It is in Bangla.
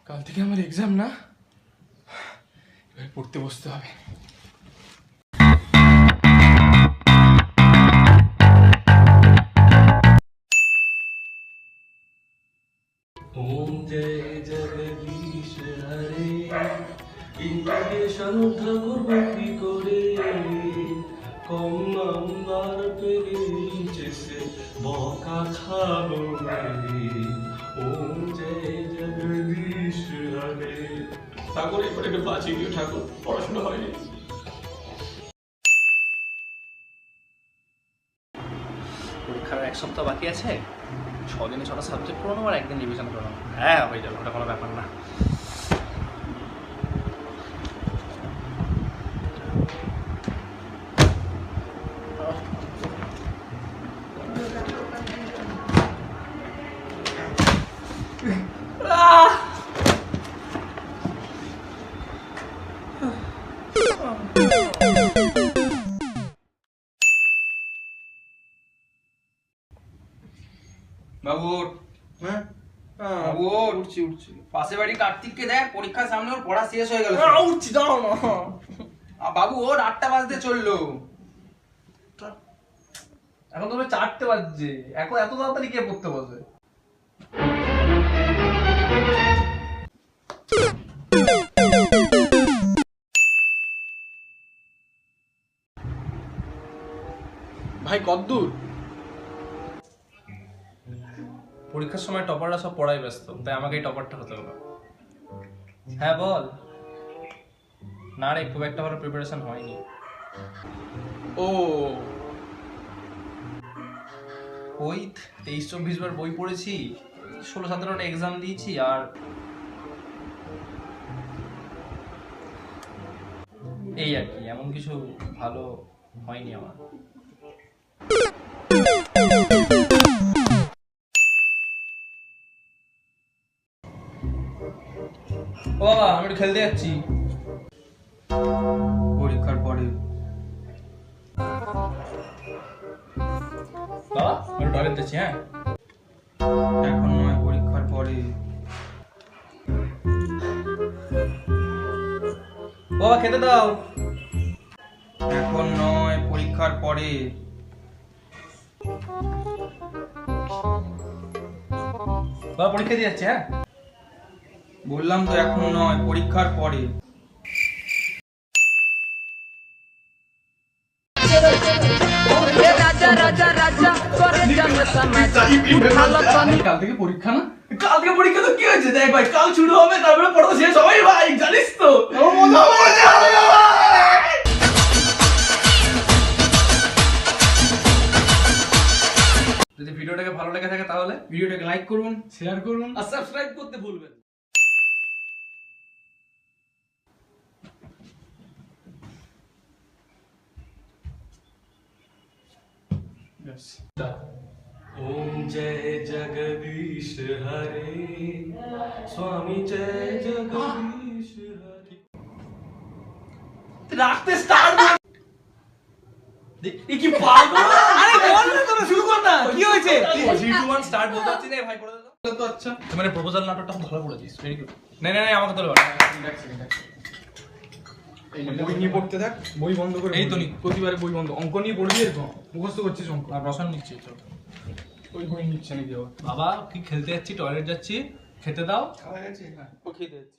কাল থেকে আমার এক্সাম না, এবার পড়তে বসতে হবে। ओम जय जगदीश हरे इंद्रेशन ठाकुर भक्ति करे कम नाम्बार पेरे नीचे से बका खाबो रे ओम जय जगदीश हरे ঠাকুর এবার একটু বাঁচিয়ে দিও ঠাকুর, পড়াশোনা হয়নি। পরীক্ষার এক সপ্তাহ বাকি আছে, 6 দিনে 6টা সাবজেক্ট পড়ানো আর একদিন রিভিশন করানো। হ্যাঁ হয়ে যাবে, ওটা কোনো ব্যাপার না। বাবু হ্যাঁ বাবু উঠছি পাশে বাড়ি কার্তিককে দেখ, পরীক্ষার সামনে ওর পড়া শেষ হয়ে গেল। উঠছি, দাঁড়াও না। বাবু ওর 8টা বাজতে চললো। এখন তবে 4টে বাজছে, এখন এত তাড়াতাড়ি কে পড়তে বসে? ভাই কতদূর? পরীক্ষার সময় টপাররা সব পড়াই ব্যস্ত, তাই আমাকেই টপারটা হতে হলো। হ্যাঁ বল। না রে, খুব একটা ভালো প্রিপারেশন হয়নি। ও ওই 23-24 বার বই পড়েছি, 16-17টা এক্সাম দিয়েছি, আর এই আর কি, এমন কিছু ভালো হয়নি আমার। ও বাবা, আমি একটু খেলতে যাচ্ছি। পরীক্ষার পরে বাবা আমি একটু টয়লেট যাচ্ছি। হ্যাঁ এখন নয়, পরীক্ষার পরে। বাবা খেতে দাও। এখন নয়, পরীক্ষার পরে। বাবা পরীক্ষা দিয়ে যাচ্ছে। হ্যাঁ বললাম তো এখন নয়, পরীক্ষার পরে। কাল থেকে পরীক্ষা না? কাল থেকে পরীক্ষা তো কি হয়েছে? দেখ ভাই, কাল শুরু হবে, তারপরে পড়া শেষ হবে ভাই, জানিস তো। যদি ভিডিওটাকে ভালো লেগে থাকে তাহলে ভিডিওটাকে লাইক করুন, শেয়ার করুন আর সাবস্ক্রাইব করতে ভুলবেন। ओम जय जगदीश हरे स्वामी जय जगदीश हरे রাখতে স্টার্ট দেখি কি পাগল। আরে বল না, তোরা শুরু কর না, কি হয়েছে? 3 2 1 স্টার্ট বলতে পারছি না ভাই, করে দাও তো আচ্ছা, মানে প্রপোজাল নাটকটা খুব ভালো করেছিস, ভেরি গুড। না না না, আমাকে তোলো। এই নে, বই নিয়ে পড়তে থাক, বই বন্ধ করে। এই তো নি। প্রতিবারে বই বন্ধ। অঙ্ক নিয়ে পড়বি, এরকম মুখস্থ করছিস অঙ্ক। আর রসন নিচ্ছি তো। ওই বই নিচ্ছে নাকি আবার? বাবা কি খেলতে যাচ্ছি, টয়লেট যাচ্ছি, খেতে দাও। খাওয়া গেছে? হ্যাঁ, ও খেতে যাচ্ছি।